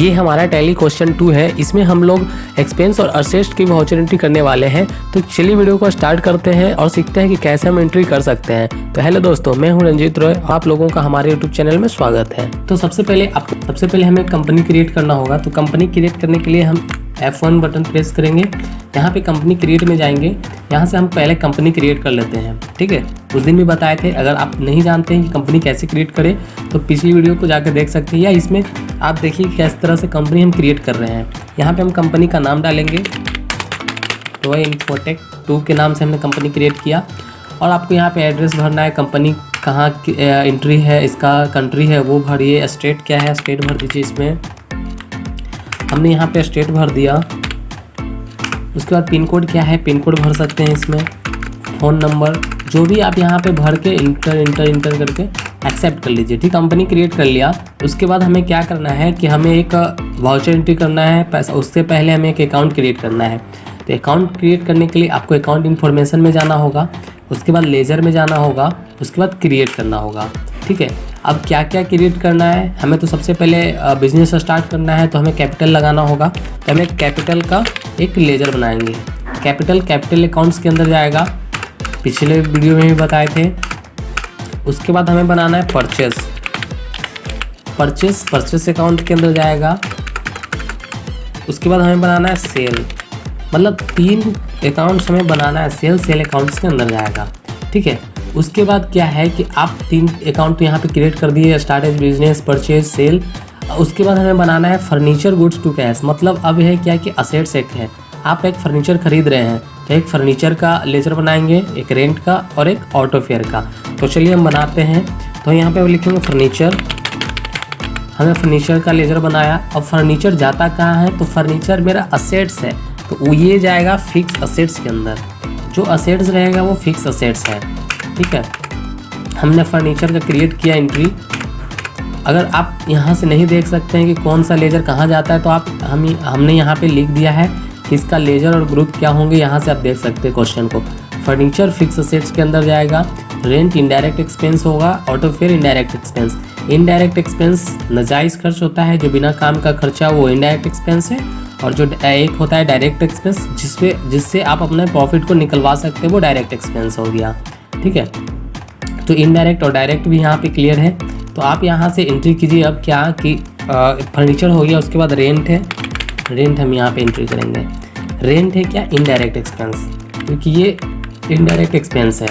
ये हमारा tally question 2 है। इसमें हम लोग एक्सपेंस और असेट्स की वाउचर एंट्री करने वाले हैं। तो चलिए वीडियो को स्टार्ट करते हैं और सीखते हैं कि कैसे हम एंट्री कर सकते हैं। तो हेलो दोस्तों, मैं हूं रंजीत रॉय, आप लोगों का हमारे यूट्यूब चैनल में स्वागत है। तो सबसे पहले हमें कंपनी क्रिएट करना होगा। तो कंपनी क्रिएट करने के लिए हम F1 बटन प्रेस करेंगे। यहाँ पे कंपनी क्रिएट में जाएंगे। यहाँ से हम पहले कंपनी क्रिएट कर लेते हैं, ठीक है। उस दिन भी बताए थे, अगर आप नहीं जानते हैं कि कंपनी कैसे क्रिएट करें तो पिछली वीडियो को जाकर देख सकते हैं, या इसमें आप देखिए किस तरह से कंपनी हम क्रिएट कर रहे हैं। यहाँ पे हम कंपनी का नाम डालेंगे। तो इन्फोटेक 2 के नाम से हमने कंपनी क्रिएट किया। और आपको यहाँ पे एड्रेस भरना है, कंपनी कहाँ की एंट्री है, इसका कंट्री है वो भरिए, स्टेट क्या है स्टेट भर दीजिए। इसमें हमने यहाँ पे स्टेट भर दिया। उसके बाद पिन कोड क्या है, पिन कोड भर सकते हैं इसमें। फ़ोन नंबर जो भी आप यहाँ पे भर के इंटर करके एक्सेप्ट कर लीजिए, ठीक। कंपनी क्रिएट कर लिया। उसके बाद हमें क्या करना है कि हमें एक वाउचर एंट्री करना है पैसा। उससे पहले हमें एक अकाउंट क्रिएट करना है। तो अकाउंट क्रिएट करने के लिए आपको अकाउंट इन्फॉर्मेशन में जाना होगा, उसके बाद लेजर में जाना होगा, उसके बाद क्रिएट करना होगा, ठीक है। अब क्या क्या क्रिएट करना है, हमें तो सबसे पहले बिजनेस स्टार्ट करना है, तो हमें कैपिटल लगाना होगा। तो हमें कैपिटल का एक लेजर बनाएंगे। कैपिटल अकाउंट्स के अंदर जाएगा, पिछले वीडियो में भी बताए थे। उसके बाद हमें बनाना है परचेस अकाउंट के अंदर जाएगा। उसके बाद हमें बनाना है सेल, मतलब 3 अकाउंट्स हमें बनाना है। सेल अकाउंट्स के अंदर जाएगा, ठीक है। उसके बाद क्या है कि आप 3 अकाउंट यहाँ पे क्रिएट कर दिए, start as business, purchase, sale. उसके बाद हमें बनाना है फर्नीचर गुड्स टू कैश, मतलब अब है क्या कि असेट्स एक है, आप एक फर्नीचर खरीद रहे हैं तो एक फर्नीचर का लेजर बनाएंगे, एक रेंट का और एक ऑटो फेयर का। तो चलिए हम बनाते हैं। तो यहाँ पे लिखेंगे फर्नीचर। हमने फर्नीचर का लेजर बनाया। अब फर्नीचर जाता कहाँ है, तो फर्नीचर मेरा असेट्स है, तो ये जाएगा फिक्स असेट्स के अंदर। जो असेट्स रहेगा वो फिक्स असेट्स है, ठीक है। हमने फर्नीचर का क्रिएट किया एंट्री। अगर आप यहाँ से नहीं देख सकते हैं कि कौन सा लेजर कहाँ जाता है, तो आप हमने यहाँ पे लिख दिया है कि इसका लेजर और ग्रुप क्या होंगे। यहाँ से आप देख सकते हैं क्वेश्चन को। फर्नीचर फिक्स असेट्स के अंदर जाएगा, रेंट इनडायरेक्ट एक्सपेंस होगा, auto fare indirect expense. Indirect expense नाजायज़ खर्च होता है, जो बिना काम का खर्चा वो इनडायरेक्ट एक्सपेंस है। और जो एक होता है डायरेक्ट एक्सपेंस, जिससे आप अपने प्रॉफिट को निकलवा सकते हैं, वो डायरेक्ट एक्सपेंस हो गया, ठीक है। तो इनडायरेक्ट और डायरेक्ट भी यहाँ पे क्लियर है। तो आप यहाँ से एंट्री कीजिए। अब क्या कि फर्नीचर हो गया, उसके बाद रेंट है। रेंट हम यहाँ पे एंट्री करेंगे। रेंट है क्या, इनडायरेक्ट एक्सपेंस, क्योंकि ये इनडायरेक्ट एक्सपेंस है,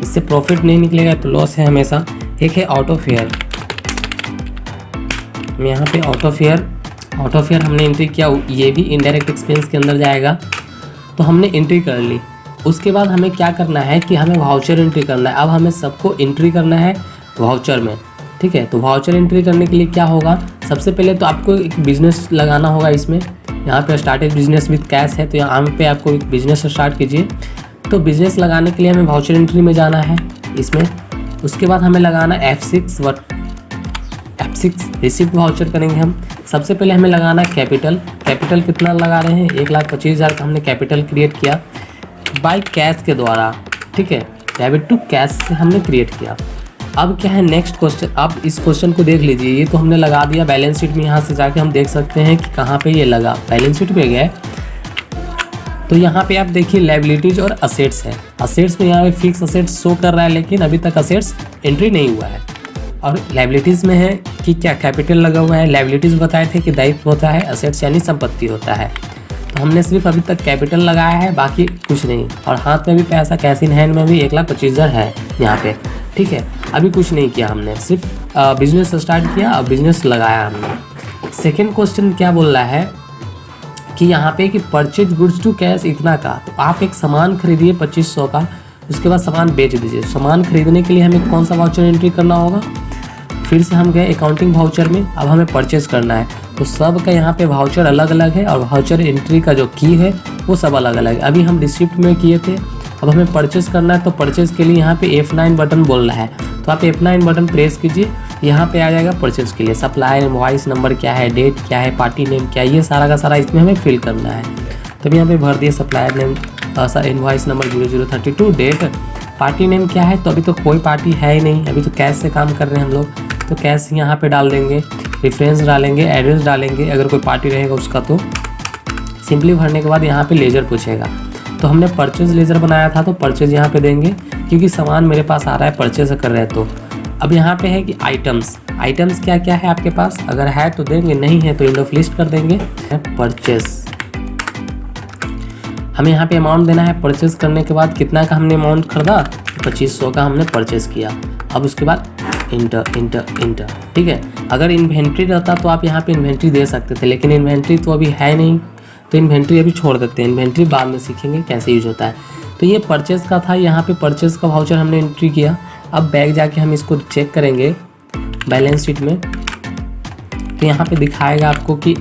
इससे प्रॉफिट नहीं निकलेगा तो लॉस है हमेशा। एक है ऑटो फेयर। हम यहाँ पे ऑटो फेयर हमने एंट्री किया, ये भी इनडायरेक्ट एक्सपेंस के अंदर जाएगा। तो हमने एंट्री कर ली। उसके बाद हमें क्या करना है कि हमें वाउचर एंट्री करना है। अब हमें सबको एंट्री करना है वाउचर में, ठीक है। तो वाउचर एंट्री करने के लिए क्या होगा, सबसे पहले तो आपको एक बिजनेस लगाना होगा इसमें। यहाँ पे स्टार्टेड बिजनेस विद कैश है, तो यहाँ पे आपको एक बिजनेस स्टार्ट कीजिए। तो बिजनेस लगाने के लिए हमें वाउचर एंट्री में जाना है इसमें। उसके बाद हमें लगाना F6 रिसिप्ट वाउचर करेंगे हम। सबसे पहले हमें लगाना है कैपिटल कितना लगा रहे हैं, 1,25,000 का हमने कैपिटल क्रिएट किया बाय कैश के द्वारा, ठीक है। डेबिट टू कैश से हमने क्रिएट किया। अब क्या है नेक्स्ट क्वेश्चन, आप इस क्वेश्चन को देख लीजिए। ये तो हमने लगा दिया बैलेंस शीट में। यहाँ से जाके हम देख सकते हैं कि कहाँ पे ये लगा, बैलेंस शीट पे गए। तो यहाँ पे आप देखिए लायबिलिटीज और असेट्स है। असेट्स में यहाँ पे फिक्स असेट्स शो कर रहा है, लेकिन अभी तक असेट्स एंट्री नहीं हुआ है। और लायबिलिटीज़ में है कि क्या कैपिटल लगा हुआ है। लायबिलिटीज़ बताए थे कि दायित्व होता है, असेट्स यानी संपत्ति होता है। तो हमने सिर्फ अभी तक कैपिटल लगाया है, बाकी कुछ नहीं। और हाथ में भी पैसा कैश इन हैंड में भी 1,25,000 है यहाँ पे, ठीक है। अभी कुछ नहीं किया हमने, सिर्फ बिजनेस स्टार्ट किया और बिजनेस लगाया हमने। सेकेंड क्वेश्चन क्या बोल रहा है कि यहाँ पे कि परचेज गुड्स टू कैश इतना का। तो आप एक सामान खरीदिए 2500 का, उसके बाद सामान बेच दीजिए। सामान खरीदने के लिए हमें कौन सा वाउचर एंट्री करना होगा, फिर से हम गए अकाउंटिंग वाउचर में। अब हमें परचेज करना है, तो सब का यहाँ पे वाउचर अलग अलग है और वाउचर एंट्री का जो की है वो सब अलग अलग है। अभी हम रिसिप्ट में किए थे, अब हमें परचेज करना है। तो परचेज के लिए यहाँ पे F9 बटन बोल रहा है, तो आप F9 बटन प्रेस कीजिए। यहाँ पे आ जाएगा परचेज के लिए सप्लायर इनवॉइस नंबर क्या है, डेट क्या है, पार्टी नेम क्या है, ये सारा का सारा इसमें हमें फिल करना है। तब यहाँ पे भर दिए supplier name, invoice number 0032, date, party name क्या है। तो अभी तो कोई पार्टी है ही नहीं, अभी तो कैश से काम कर रहे हैं हम लोग, तो कैश यहाँ पे डाल देंगे। रेफरेंस डालेंगे, एड्रेस डालेंगे, अगर कोई पार्टी रहेगा उसका तो सिंपली भरने के बाद यहाँ पे लेजर पूछेगा। तो हमने परचेज लेजर बनाया था तो परचेज यहाँ पे देंगे क्योंकि सामान मेरे पास आ रहा है परचेज कर रहे हैं। तो अब यहाँ पे है कि आइटम्स क्या क्या है आपके पास, अगर है तो देंगे, नहीं है तो इंड ऑफ लिस्ट कर देंगे। परचेज हमें यहाँ पे अमाउंट देना है, परचेज करने के बाद कितना का हमने अमाउंट खरीदा, 2500 का हमने परचेज किया। अब उसके बाद इंटर, ठीक है। अगर इन्वेंट्री रहता तो आप यहाँ पे इन्वेंट्री दे सकते थे, लेकिन इन्वेंट्री तो अभी है नहीं तो इन्वेंट्री अभी छोड़ देते हैं, इन्वेंट्री बाद में सीखेंगे कैसे यूज होता है। तो ये परचेज़ का था, यहाँ पे परचेज़ का वाउचर हमने एंट्री किया। अब बैक जाके हम इसको चेक करेंगे बैलेंस शीट में, तो यहाँ पे दिखाएगा आपको कि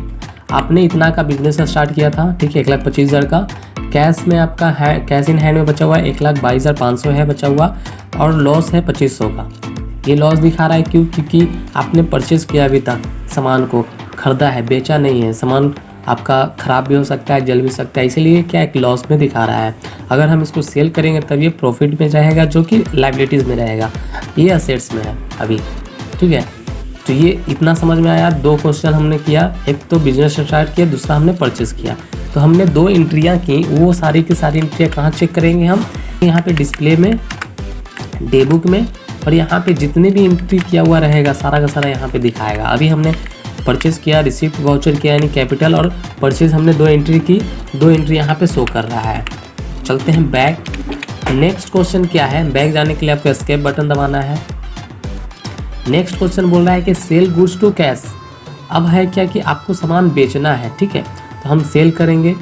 आपने इतना का बिजनेस स्टार्ट किया था, ठीक है, 1,25,000 का। कैश में आपका है, कैश इन हैंड में बचा हुआ है 1,22,500 है बचा हुआ, और लॉस है 2500 का। ये लॉस दिखा रहा है क्यों, क्योंकि आपने परचेज़ किया अभी तक, सामान को ख़रीदा है, बेचा नहीं है। सामान आपका ख़राब भी हो सकता है, जल भी सकता है, इसीलिए क्या एक लॉस में दिखा रहा है। अगर हम इसको सेल करेंगे तब ये प्रॉफिट में जाएगा, जो कि लायबिलिटीज़ में रहेगा, ये असेट्स में है अभी, ठीक है। तो ये इतना समझ में आया। 2 क्वेश्चन हमने किया, एक तो बिजनेस स्टार्ट किया, दूसरा हमने परचेज़ किया। तो हमने 2 एंट्रियाँ की, वो सारी की सारी एंट्रियाँ कहाँ चेक करेंगे हम, यहाँ पे डिस्प्ले में, डे बुक में, और यहाँ पे जितने भी एंट्री किया हुआ रहेगा सारा का सारा यहाँ पे दिखाएगा। अभी हमने परचेज़ किया, रिसीप्ट वाउचर किया, यानी कैपिटल और परचेज़ हमने 2 एंट्री की, 2 एंट्री यहाँ पे शो कर रहा है। चलते हैं बैक। नेक्स्ट क्वेश्चन क्या है, बैक जाने के लिए आपको एस्केप बटन दबाना है। नेक्स्ट क्वेश्चन बोल रहा है कि सेल गुड्स टू कैश। अब है क्या कि आपको सामान बेचना है, ठीक है, तो हम सेल करेंगे।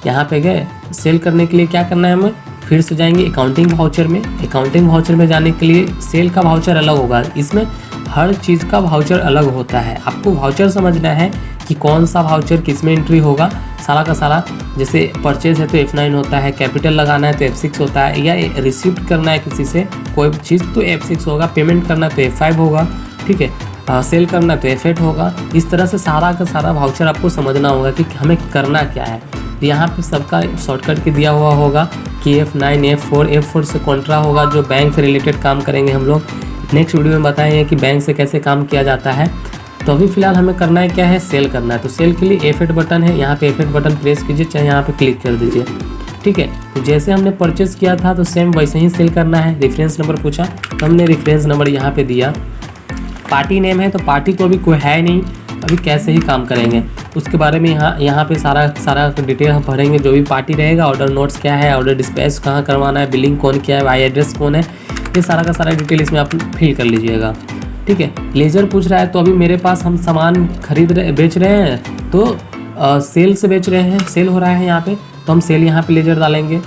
यहाँ पे गए, सेल करने के लिए क्या करना है, हमें फिर से जाएंगे अकाउंटिंग वाउचर में। अकाउंटिंग वाउचर में जाने के लिए सेल का वाउचर अलग होगा, इसमें हर चीज़ का वाउचर अलग होता है। आपको वाउचर समझना है कि कौन सा वाउचर किस में एंट्री होगा, सारा का सारा। जैसे परचेज है तो F9 होता है, कैपिटल लगाना है तो F6 होता है, या रिसीप्ट करना है किसी से कोई चीज़ तो F6 होगा, पेमेंट करना है तो F5 होगा, ठीक है, सेल करना है तो F8 होगा। इस तरह से सारा का सारा वाउचर आपको समझना होगा कि हमें करना क्या है। तो यहाँ पे सबका शॉर्टकट के दिया हुआ होगा कि F9, F4 से कॉन्ट्रा होगा, जो बैंक से रिलेटेड काम करेंगे हम लोग। नेक्स्ट वीडियो में बताएंगे कि बैंक से कैसे काम किया जाता है। तो अभी फ़िलहाल हमें करना है क्या है, सेल करना है। तो सेल के लिए F8 बटन है, यहाँ पे F8 बटन प्रेस कीजिए, चाहे यहाँ पे क्लिक कर दीजिए, ठीक है। तो जैसे हमने परचेज़ किया था तो सेम वैसे ही सेल करना है। रेफरेंस नंबर पूछा तो हमने रेफरेंस नंबर यहाँ पे दिया। पार्टी नेम है तो पार्टी को अभी कोई है नहीं, अभी कैसे ही काम करेंगे उसके बारे में यहाँ पे सारा डिटेल हम भरेंगे। जो भी पार्टी रहेगा, ऑर्डर नोट्स क्या है, ऑर्डर डिस्पैच कहाँ करवाना है, बिलिंग कौन किया है, वाई एड्रेस कौन है, ये सारा का सारा डिटेल इसमें आप फिल कर लीजिएगा, ठीक है। लेजर पूछ रहा है तो अभी मेरे पास हम सामान बेच रहे हैं तो सेल से बेच रहे हैं, सेल हो रहा है यहाँ पे, तो हम सेल यहाँ पे लेजर डालेंगे,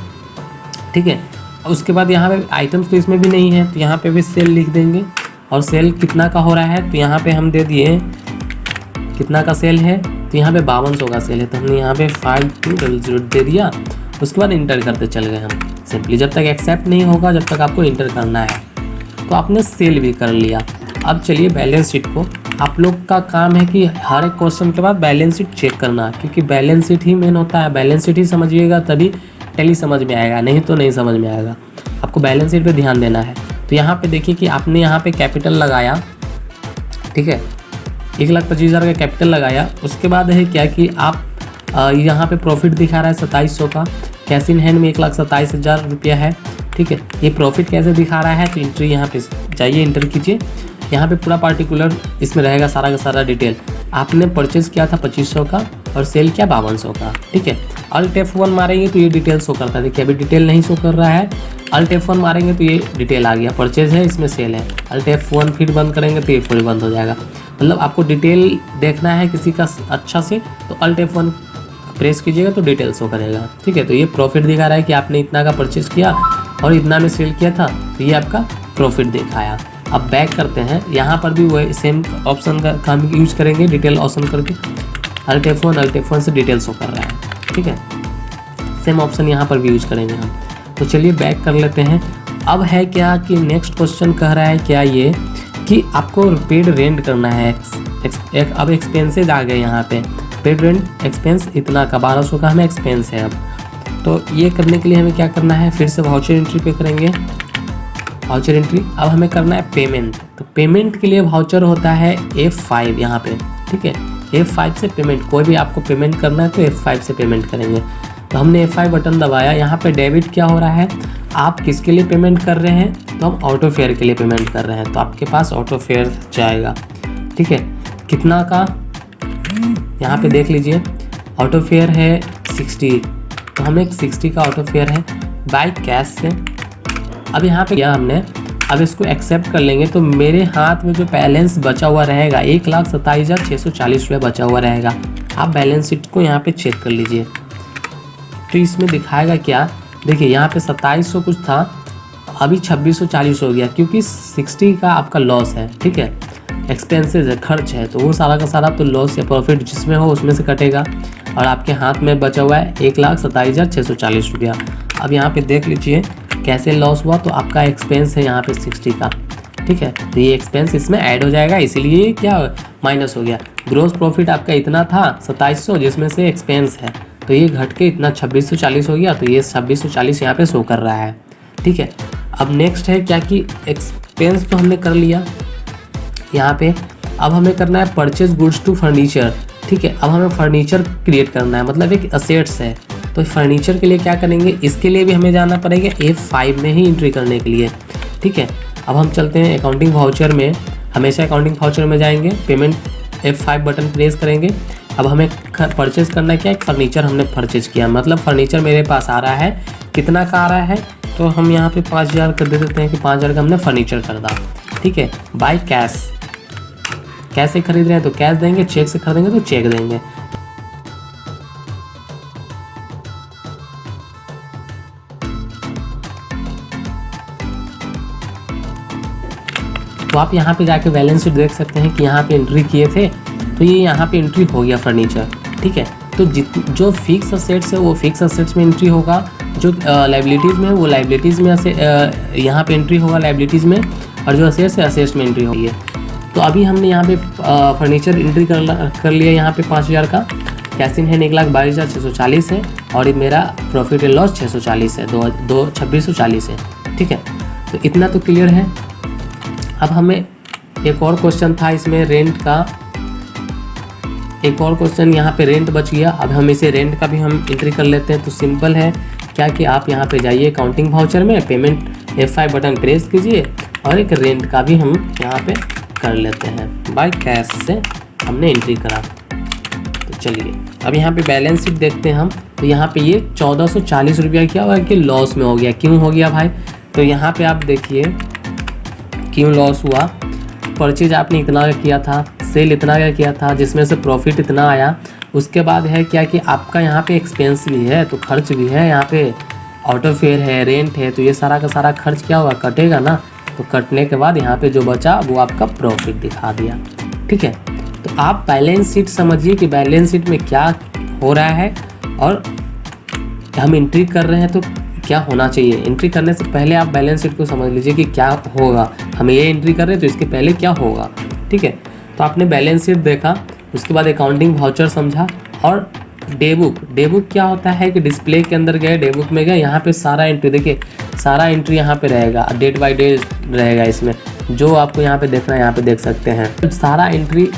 ठीक है। उसके बाद यहाँ पे आइटम्स तो इसमें भी नहीं है तो यहाँ पे भी सेल लिख देंगे। और सेल कितना का हो रहा है तो यहाँ पे हम दे दिए कितना का सेल है, तो यहाँ पे 5200 का सेल है, तो हमने यहाँ पे 5200 दे दिया। उसके बाद इंटर करते चल गए हम सिंपली, जब तक एक्सेप्ट नहीं होगा जब तक आपको इंटर करना है। तो आपने सेल भी कर लिया। अब चलिए बैलेंस शीट को, आप लोग का काम है कि हर एक क्वेश्चन के बाद बैलेंस शीट चेक करना, क्योंकि बैलेंस शीट ही मेन होता है। बैलेंस शीट ही समझिएगा तभी टैली समझ में आएगा, नहीं तो नहीं समझ में आएगा। आपको बैलेंस शीट पे ध्यान देना है। तो यहाँ पे देखिए कि आपने यहाँ पे कैपिटल लगाया, ठीक है, 1,25,000 का कैपिटल लगाया। उसके बाद है क्या कि आप यहाँ पे प्रॉफिट दिखा रहा है 2700 का, कैश इन हैंड में 1,27,000 रुपया है, ठीक है। ये प्रॉफिट कैसे दिखा रहा है तो एंट्री यहाँ पे जाइए, इंटर कीजिए। यहाँ पे पूरा पार्टिकुलर इसमें रहेगा सारा का सारा डिटेल। आपने परचेज़ किया था 2500 का और सेल किया 5200 का, ठीक है। अल्ट F1 मारेंगे तो ये डिटेल शो करता है। देखिए अभी डिटेल नहीं शो कर रहा है, अल्ट F1 मारेंगे तो ये डिटेल आ गया, परचेज़ है इसमें सेल है। अल्ट F1 फिर बंद करेंगे तो ये फिर बंद हो जाएगा। मतलब आपको डिटेल देखना है किसी का अच्छा से तो अल्ट F1 प्रेस कीजिएगा तो डिटेल शो करेगा, ठीक है। तो ये प्रॉफिट दिखा रहा है कि आपने इतना का परचेज़ किया और इतना में सेल किया था, तो ये आपका प्रॉफिट दिखाया। अब बैक करते हैं, यहाँ पर भी वही सेम ऑप्शन का हम यूज करेंगे, डिटेल ऑप्शन करके अल्ट F1 से डिटेल शो कर रहा है, ठीक है। सेम ऑप्शन यहाँ पर भी यूज करेंगे हम। तो चलिए बैक कर लेते हैं। अब है क्या कि नेक्स्ट क्वेश्चन कह रहा है क्या ये कि आपको पेड रेंट करना है। अब एक्सपेंसेज आ गए यहाँ पे, पेड रेंट एक्सपेंस इतना का 1200 का हमें एक्सपेंस है। अब तो ये करने के लिए हमें क्या करना है, फिर से वाउचर एंट्री पे करेंगे, वाउचर एंट्री। अब हमें करना है पेमेंट। तो पेमेंट के लिए वाउचर होता है F5 यहाँ पे, ठीक है। F5 से पेमेंट, कोई भी आपको पेमेंट करना है तो F5 से पेमेंट करेंगे। तो हमने F5 बटन दबाया, यहाँ पे डेबिट क्या हो रहा है, आप किसके लिए पेमेंट कर रहे हैं, तो हम ऑटो फेयर के लिए पेमेंट कर रहे हैं, तो आपके पास ऑटो फेयर जाएगा, ठीक है। कितना का, यहाँ पे देख लीजिए, ऑटो फेयर है 60, तो हमें 60 का ऑटो फेयर है बाय कैश से। अब यहाँ पे क्या हमने, अब इसको एक्सेप्ट कर लेंगे, तो मेरे हाथ में जो बैलेंस बचा हुआ रहेगा 1,27,640 रुपये बचा हुआ रहेगा। आप बैलेंस शीट को यहाँ पे चेक कर लीजिए, तो इसमें दिखाएगा क्या, देखिए यहाँ पे 2700 कुछ था, अभी 2640 हो गया, क्योंकि 60 का आपका लॉस है, ठीक है, एक्सपेंसेस है, खर्च है, तो वो सारा का सारा तो लॉस या प्रॉफिट जिसमें हो उसमें से कटेगा, और आपके हाथ में बचा हुआ है 1,27,640 रुपया। अब यहाँ पे देख लीजिए कैसे लॉस हुआ, तो आपका एक्सपेंस है यहाँ पे 60 का, ठीक है, तो ये एक्सपेंस इसमें ऐड हो जाएगा, इसीलिए क्या माइनस हो गया। ग्रोस प्रॉफिट आपका इतना था 2700, जिसमें से एक्सपेंस है, तो ये घट के इतना 2640 हो गया, तो ये 2640 यहाँ पे शो कर रहा है, ठीक है। अब नेक्स्ट है क्या कि एक्सपेंस तो हमने कर लिया यहाँ पे, अब हमें करना है परचेज गुड्स टू फर्नीचर, ठीक है। अब हमें फर्नीचर क्रिएट करना है, मतलब एक असेट्स है, तो फर्नीचर के लिए क्या करेंगे, इसके लिए भी हमें जाना पड़ेगा F5 में ही एंट्री करने के लिए, ठीक है। अब हम चलते हैं अकाउंटिंग वाउचर में, हमेशा अकाउंटिंग वाउचर में जाएंगे, पेमेंट F5 बटन प्रेस करेंगे। अब हमें परचेज करना है क्या, एक फर्नीचर हमने परचेज किया, मतलब फर्नीचर मेरे पास आ रहा है, कितना का आ रहा है, तो हम यहाँ पे 5000 कर दे देते हैं कि 5000 का हमने फर्नीचर खरीदा, ठीक है, बाय कैश। कैश से खरीद रहे हैं तो कैश देंगे, चेक से खरीदेंगे तो चेक देंगे। तो आप यहाँ पे जाके बैलेंस शीट देख सकते हैं कि यहाँ पे एंट्री किए थे, तो ये यहाँ पे एंट्री हो गया फर्नीचर, ठीक है। तो जो फिक्स असेट्स है वो फिक्स असेट्स में एंट्री होगा, जो लाइबिलिटीज़ में है वो लाइबिलिटीज़ में यहाँ पे एंट्री होगा लाइबिलिटीज़ में, और जो असेट्स है असेट्स में एंट्री होगी। तो अभी हमने यहाँ पे फर्नीचर एंट्री कर लिया, यहाँ पे 5000 का कैश इन है, 1,22,640 है, और मेरा प्रॉफिट एंड लॉस 640 है, 2640 है, ठीक है। तो इतना तो क्लियर है। अब हमें एक और क्वेश्चन था इसमें रेंट का, एक और क्वेश्चन यहाँ पे रेंट बच गया। अब हम इसे रेंट का भी हम एंट्री कर लेते हैं। तो सिंपल है क्या कि आप यहाँ पे जाइए अकाउंटिंग वाउचर में, पेमेंट F5 बटन प्रेस कीजिए, और एक रेंट का भी हम यहाँ पे कर लेते हैं, बाय कैश से हमने एंट्री करा। तो चलिए अब यहाँ पे बैलेंस शीट देखते हैं हम, तो यहाँ पे ये 1440 रुपया क्या हुआ कि लॉस में हो गया। क्यों हो गया भाई, तो यहाँ पे आप देखिए क्यों लॉस हुआ। परचेज आपने इतना का किया था, सेल इतना का किया था, जिसमें से प्रॉफिट इतना आया। उसके बाद है क्या कि आपका यहाँ पे एक्सपेंस भी है, तो खर्च भी है, यहाँ पे ऑटो फेयर है, रेंट है, तो ये सारा का सारा खर्च क्या हुआ, कटेगा ना। तो कटने के बाद यहाँ पे जो बचा वो आपका प्रॉफिट दिखा दिया, ठीक है। तो आप बैलेंस शीट समझिए कि बैलेंस शीट में क्या हो रहा है, और हम एंट्री कर रहे हैं तो क्या होना चाहिए। एंट्री करने से पहले आप बैलेंस शीट को समझ लीजिए कि क्या होगा, हम ये एंट्री कर रहे हैं तो इसके पहले क्या होगा, ठीक है। तो आपने बैलेंस शीट देखा, उसके बाद अकाउंटिंग वाउचर समझा, और डे बुक क्या होता है कि डिस्प्ले के अंदर गए, डे बुक में गए, यहाँ पे सारा एंट्री देखिए, सारा एंट्री यहाँ पे रहेगा, डेट बाय डे रहेगा। इसमें जो आपको यहाँ पे देखना है यहाँ पे देख सकते हैं, सारा एंट्री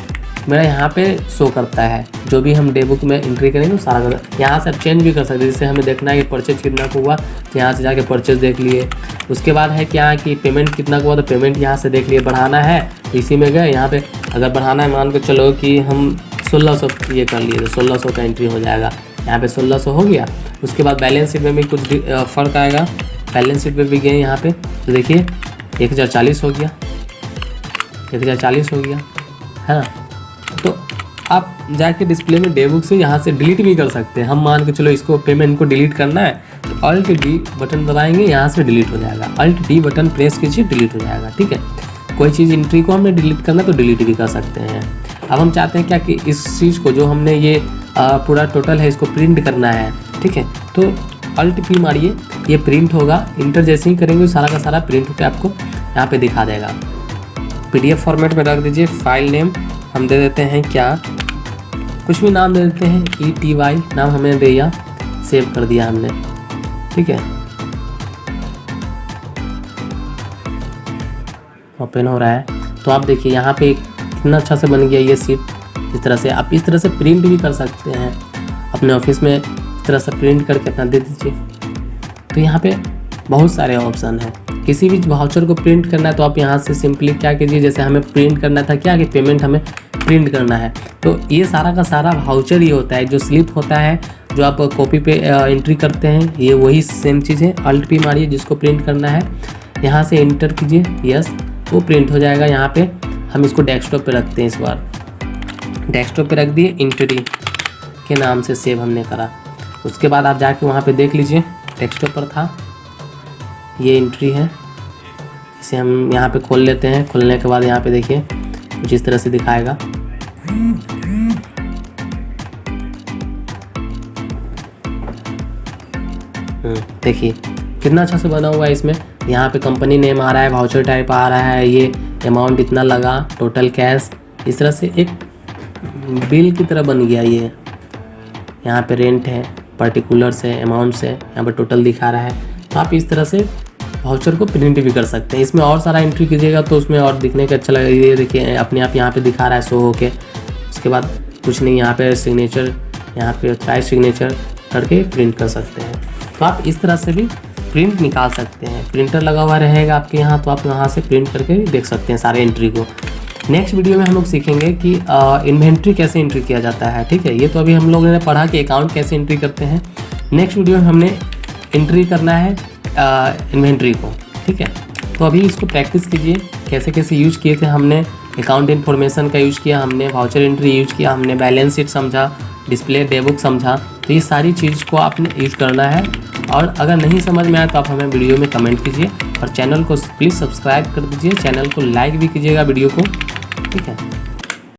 मेरा यहाँ पे शो करता है। जो भी हम डे बुक में एंट्री करेंगे वो सारा यहाँ से आप चेंज भी कर सकते हैं। जैसे हमें देखना है कि परचेज कितना का हुआ, तो यहाँ से जाके परचेज देख लिए। उसके बाद है क्या कि पेमेंट कितना का हुआ, तो पेमेंट यहाँ से देख लिए। बढ़ाना है तो इसी में गए, यहाँ पे अगर बढ़ाना है, मान के चलो कि हम 1600 ये कर लिए, तो 1600 का एंट्री हो जाएगा। यहाँ पे 1600 हो गया। उसके बाद बैलेंस शीट में भी कुछ फ़र्क आएगा। बैलेंस शीट में भी गए यहाँ पे, तो देखिए 1040 हो गया, 1040 हो गया, है ना। तो आप जाके डिस्प्ले में डे बुक से यहाँ से डिलीट भी कर सकते हैं। हम मान के चलो इसको पेमेंट को डिलीट करना है, तो Alt D बटन दबाएंगे, यहाँ से डिलीट हो जाएगा। Alt D बटन प्रेस कीजिए, डिलीट हो जाएगा, ठीक है। कोई चीज़ एंट्री को हमने डिलीट करना तो डिलीट भी कर सकते हैं। अब हम चाहते हैं क्या कि इस चीज़ को जो हमने ये पूरा टोटल है इसको प्रिंट करना है, ठीक है। तो Alt P मारिए, ये प्रिंट होगा। इंटर जैसे ही करेंगे सारा का सारा प्रिंट होकर आपको यहाँ पे दिखा देगा। PDF फॉर्मेट में रख दीजिए। फाइल नेम हम दे देते हैं क्या, कुछ भी नाम दे देते हैं, ETY नाम हमने दिया, सेव कर दिया हमने, ठीक है। ओपन हो रहा है, तो आप देखिए यहाँ पे कितना अच्छा से बन गया ये सीट। इस तरह से आप इस तरह से प्रिंट भी कर सकते हैं अपने ऑफिस में, इस तरह से प्रिंट करके अपना दे दीजिए। तो यहाँ पे बहुत सारे ऑप्शन हैं। किसी भी वाउचर को प्रिंट करना है तो आप यहाँ से सिंपली क्या कीजिए, जैसे हमें प्रिंट करना था क्या कि पेमेंट हमें प्रिंट करना है, तो ये सारा का सारा वाउचर ही होता है। जो स्लिप होता है जो आप कॉपी पे एंट्री करते हैं, ये वही सेम चीज़ है। अल्ट पी मारिए जिसको प्रिंट करना है, यहाँ से इंटर कीजिए, यस, वो प्रिंट हो जाएगा। यहाँ पे हम इसको डेस्कटॉप पे रखते हैं। इस बार डेस्कटॉप पे रख दिए, एंट्री के नाम से सेव हमने करा। उसके बाद आप जाके वहाँ पे देख लीजिए, डेस्कटॉप पर था, ये एंट्री है। इसे हम यहाँ पे खोल लेते हैं। खोलने के बाद यहाँ पे देखिए कुछ इस तरह से दिखाएगा। देखिए कितना अच्छा से बना हुआ है। इसमें यहाँ पे कंपनी नेम आ रहा है, वाउचर टाइप आ रहा है, ये अमाउंट इतना लगा, टोटल कैश, इस तरह से एक बिल की तरह बन गया ये। यहाँ पे रेंट है, पर्टिकुलर्स है, अमाउंट्स है, यहाँ पर टोटल दिखा रहा है। तो आप इस तरह से वाउचर को प्रिंट भी कर सकते हैं। इसमें और सारा एंट्री कीजिएगा तो उसमें और दिखने का अच्छा लगेगा। ये देखिए अपने आप यहाँ पे दिखा रहा है शो होके। उसके बाद कुछ नहीं, यहाँ पे सिग्नेचर, यहाँ पे ट्राई सिग्नेचर करके प्रिंट कर सकते हैं। तो आप इस तरह से भी प्रिंट निकाल सकते हैं। प्रिंटर लगा हुआ रहेगा आपके यहाँ, तो आप यहाँ से प्रिंट करके देख सकते हैं सारे एंट्री को। नेक्स्ट वीडियो में हम लोग सीखेंगे कि इन्वेंट्री कैसे एंट्री किया जाता है। ठीक है, ये तो अभी हम लोगों ने पढ़ा कि अकाउंट कैसे एंट्री करते हैं। नेक्स्ट वीडियो में हमने एंट्री करना है इन्वेंट्री को। ठीक है, तो अभी इसको प्रैक्टिस कीजिए, कैसे कैसे यूज किए थे हमने। अकाउंट इन्फॉर्मेशन का यूज़ किया हमने, वाउचर एंट्री यूज किया हमने, बैलेंस शीट समझा, डिस्प्ले डे बुक समझा। तो ये सारी चीज़ को आपने यूज करना है। और अगर नहीं समझ में आए तो आप हमें वीडियो में कमेंट कीजिए और चैनल को प्लीज़ सब्सक्राइब कर दीजिए, चैनल को लाइक भी कीजिएगा वीडियो को। ठीक है।